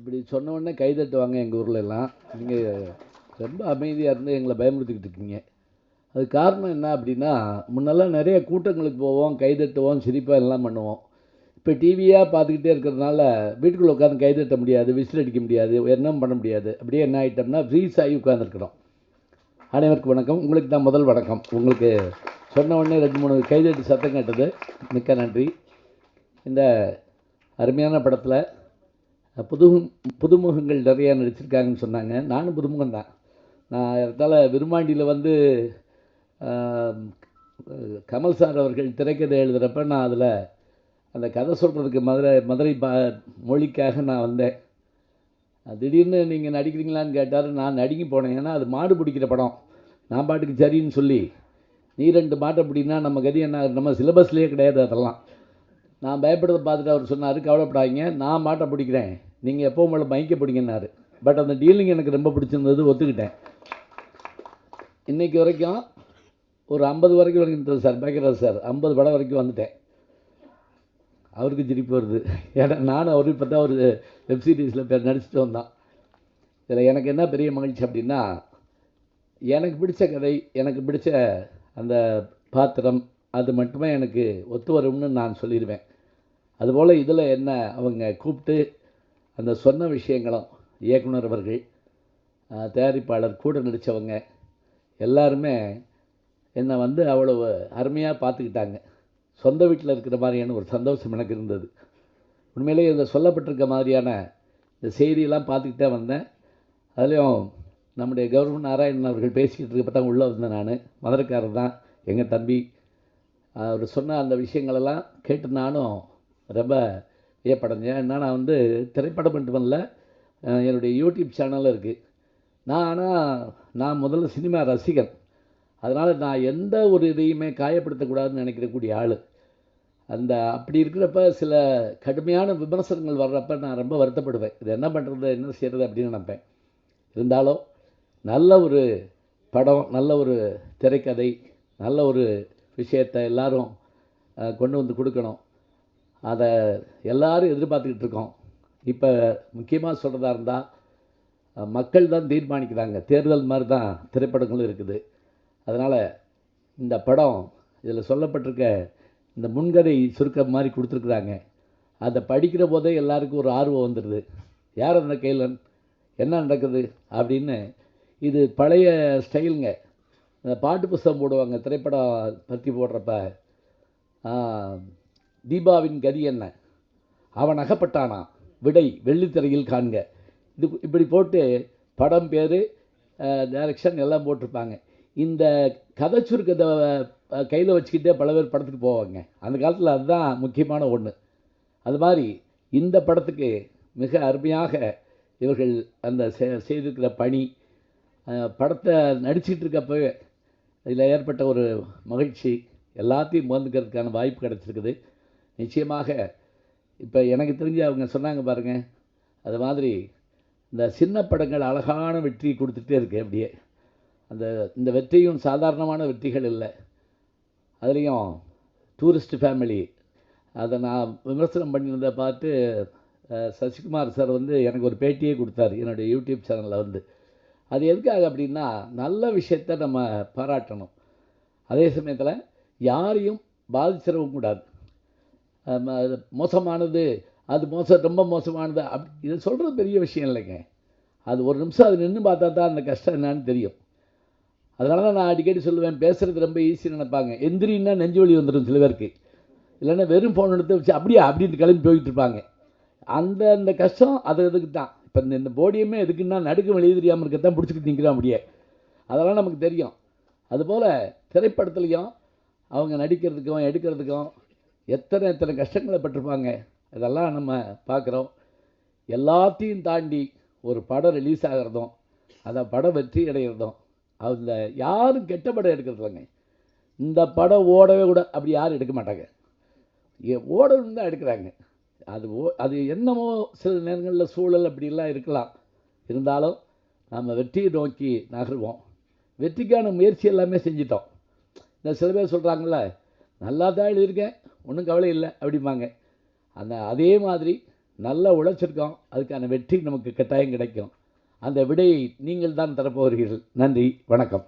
இப்படி சொன்ன உடனே கை தட்டுவாங்க எங்கள் ஊரில் எல்லாம். நீங்கள் ரொம்ப அமைதியாக இருந்து எங்களை பயமுறுத்திக்கிட்டு இருக்கீங்க. அது காரணம் என்ன அப்படின்னா, முன்னெல்லாம் நிறைய கூட்டங்களுக்கு போவோம், கை தட்டுவோம், சிரிப்பாக எல்லாம் பண்ணுவோம். இப்போ டிவியாக பார்த்துக்கிட்டே இருக்கிறதுனால வீட்டுக்குள்ளே உட்காந்து கை தட்ட முடியாது, விசில் அடிக்க முடியாது, என்ன பண்ண முடியாது. அப்படியே என்ன ஆகிட்டோம்னா ஃப்ரீஸ் ஆகி உட்காந்துருக்குறோம். அனைவருக்கும் வணக்கம். உங்களுக்கு தான் முதல் வணக்கம். உங்களுக்கு சொன்ன உடனே 2-3 கைதட்டு சத்தம் கேட்டது, மிக்க நன்றி. இந்த அருமையான படத்தில் புதுமுகங்கள் நிறையா நடிச்சிருக்காங்கன்னு சொன்னாங்க. நானும் புதுமுகம் தான். நான் இடத்தால விருமாண்டியில் வந்து கமல் சார் அவர்கள் திரைக்கதை எழுதுகிறப்ப நான் அதில் அந்த கதை சொல்கிறதுக்கு மதுரை மொழிக்காக நான் வந்தேன். திடீர்னு நீங்கள் நடிக்கிறீங்களான்னு கேட்டார். நான் நடிக்க போனேன். ஏன்னா அது மாடு பிடிக்கிற படம். நான் பாட்டுக்கு சரின்னு சொல்லி, நீ 2 மாட்டை பிடினா நம்ம கதி என்ன, நம்ம சிலபஸ்லேயே கிடையாது அதெல்லாம். நான் பயப்படுறதை பார்த்துட்டு அவர் சொன்னார், கவலைப்படாதீங்க, நான் மாட்டை பிடிக்கிறேன், நீங்கள் எப்போ உங்களை மைக்க பிடிங்கன்னாரு. பட் அந்த டீலிங் எனக்கு ரொம்ப பிடிச்சிருந்தது, ஒத்துக்கிட்டேன். இன்றைக்கி வரைக்கும் ஒரு 50 வரைக்கும் வந்துட்டேன் சார். பாக்கியராஜ் சார் 50 படம் வரைக்கும் வந்துட்டேன். அவருக்கு சிரிப்பு வருது. ஏன்னா நானும் அவரு இப்போ தான் ஒரு வெப்சீரிஸில் நடிச்சுட்டு வந்தான். இதில் எனக்கு என்ன பெரிய மகிழ்ச்சி அப்படின்னா, எனக்கு பிடிச்ச கதை, எனக்கு பிடிச்ச அந்த பாத்திரம், அது மட்டுமே எனக்கு ஒத்து வரும்னு நான் சொல்லிடுவேன். அதுபோல் இதில் என்ன அவங்க கூப்பிட்டு அந்த சொன்ன விஷயங்களும், இயக்குனர் அவர்கள், தயாரிப்பாளர், கூட நடித்தவங்க எல்லாருமே என்னை வந்து அவ்வளவு அருமையாக பார்த்துக்கிட்டாங்க. சொந்த வீட்டில் இருக்கிற மாதிரியான ஒரு சந்தோஷம் எனக்கு இருந்தது. உண்மையிலேயே இதில் சொல்லப்பட்டிருக்க மாதிரியான இந்த செய்தியெல்லாம் பார்த்துக்கிட்டே வந்தேன். அதுலேயும் நம்முடைய கௌரவ நாராயணன் அவர்கள் பேசிக்கிட்டு இருக்கப்போ தான் உள்ளே வந்தேன். நான் மதுரைக்காரர் தான், எங்கள் தம்பி. அவர் சொன்ன அந்த விஷயங்களெல்லாம் கேட்டு நானும் ரொம்ப வியப்படைஞ்சேன். ஏன்னா நான் வந்து திரைப்படம் மட்டுமல்ல, என்னுடைய யூடியூப் சேனலும் இருக்குது. நான் முதல்ல சினிமா ரசிகன். அதனால் நான் எந்த ஒரு இதையுமே காயப்படுத்தக்கூடாதுன்னு நினைக்கிறக்கூடிய ஆள். அப்படி இருக்கிறப்ப சில கடுமையான விமர்சனங்கள் வர்றப்ப நான் ரொம்ப வருத்தப்படுவேன். இது என்ன பண்ணுறது, என்ன செய்கிறது அப்படின்னு நினைப்பேன். இருந்தாலும் நல்ல ஒரு படம், நல்ல ஒரு திரைக்கதை, நல்ல ஒரு விஷயத்தை எல்லாரும் கொண்டு வந்து கொடுக்கணும். அதை எல்லாரும் எதிர்பார்த்துக்கிட்டு இருக்கோம். இப்போ முக்கியமாக சொல்கிறதா இருந்தால், மக்கள் தான் தீர்மானிக்கிறாங்க. தேர்தல் மாதிரி தான் திரைப்படங்களும் இருக்குது. அதனால் இந்த படம், இதில் சொல்லப்பட்டிருக்க இந்த முன்கதை சுருக்கம் மாதிரி கொடுத்துருக்குறாங்க. அதை படிக்கிற போதே எல்லாருக்கும் ஒரு ஆர்வம் வந்துடுது. யார் அந்த கைலன், என்ன நடக்குது அப்படின்னு. இது பழைய ஸ்டைலுங்க. இந்த பாட்டு புஸ்தகம் போடுவாங்க திரைப்படம் பற்றி போடுறப்ப, தீபாவின் கதி என்ன, அவன் அகப்பட்டானா, விடை வெள்ளித்திரையில் காண்க, இது இப்படி போட்டு படம் பேர், டைரக்ஷன் எல்லாம் போட்டிருப்பாங்க. இந்த கதை சுருக்கத்தை கையில் வச்சுக்கிட்டே பல பேர் படத்துக்கு போவாங்க. அந்த காலத்தில் அதுதான் முக்கியமான ஒன்று. அது மாதிரி இந்த படத்துக்கு மிக அருமையாக இவர்கள் அந்த செய்திருக்கிற பணி, படத்தை நடிச்சிட்டு இருக்கப்பவே இதில் ஏற்பட்ட ஒரு மகிழ்ச்சி, எல்லாத்தையும் முகந்துக்கிறதுக்கான வாய்ப்பு கிடச்சிருக்குது. நிச்சயமாக இப்போ எனக்கு தெரிஞ்சு அவங்க சொன்னாங்க பாருங்கள், அது மாதிரி இந்த சின்ன படங்கள் அழகான வெற்றி கொடுத்துட்டே இருக்கு. அப்படியே இந்த வெற்றியும் சாதாரணமான வெற்றிகள் இல்லை. அதுலேயும் டூரிஸ்ட் ஃபேமிலி, அதை நான் விமர்சனம் பண்ணியிருந்ததை பார்த்து சசிகுமார் சார் வந்து எனக்கு ஒரு பேட்டியே கொடுத்தாரு என்னுடைய யூடியூப் சேனலில் வந்து. அது எதுக்காக அப்படின்னா, நல்ல விஷயத்தை நம்ம பாராட்டணும், அதே சமயத்தில் யாரையும் பாதிச்சிடவும் கூடாது. மோசமானது, அது ரொம்ப மோசமானது இதை சொல்கிறது பெரிய விஷயம் இல்லைங்க. அது ஒரு நிமிஷம் அது நின்று பார்த்தா தான் அந்த கஷ்டம் என்னன்னு தெரியும். அதனால தான் நான் அடிக்கடி சொல்லுவேன், பேசுகிறது ரொம்ப ஈஸின்னு நினைப்பாங்க. எந்திரின்னா நெஞ்சு வலி வந்துடும் சில பேருக்கு. இல்லைன்னா வெறும் ஃபோன் எடுத்து வச்சு அப்படின்னு கிளம்பி போய்கிட்டு இருப்பாங்க. அந்த கஷ்டம் அதுக்கு தான். இப்போ இந்த போடியமே எதுக்குன்னா, நடுக்கம் வெளியே தெரியாமல் இருக்கத்தான் பிடிச்சிக்கிட்டு நிற்கிறான் அப்படியே. அதெல்லாம் நமக்கு தெரியும். அதுபோல் திரைப்படத்துலேயும் அவங்க நடிக்கிறதுக்கும் எடுக்கிறதுக்கும் எத்தனை கஷ்டங்களை பட்டிருப்பாங்க. இதெல்லாம் நம்ம பார்க்குறோம். எல்லாத்தையும் தாண்டி ஒரு படம் ரிலீஸ் ஆகிறதும், அந்த படம் வெற்றி அடைகிறதும், அதில் யாரும் கெட்ட படம் எடுக்கிறது இல்லைங்க. இந்த படம் ஓடவே கூட அப்படி யாரும் எடுக்க மாட்டாங்க. ஓடணும் தான் எடுக்கிறாங்க. அது என்னமோ சில நேரங்களில் சூழல் அப்படிலாம் இருக்கலாம். இருந்தாலும் நம்ம வெற்றியை நோக்கி நகருவோம். வெற்றிக்கான முயற்சி எல்லாமே செஞ்சிட்டோம். இந்த சில பேர் சொல்கிறாங்கள, நல்லா தான் எழுதியிருக்கேன், ஒன்றும் கவலை இல்லை அப்படிம்பாங்க. அதே மாதிரி நல்லா உழைச்சிருக்கோம், அதுக்கான வெற்றி நமக்கு கட்டாயம் கிடைக்கும். அந்த விடையை நீங்கள் தான் தரப்போகிறீர்கள். நன்றி, வணக்கம்.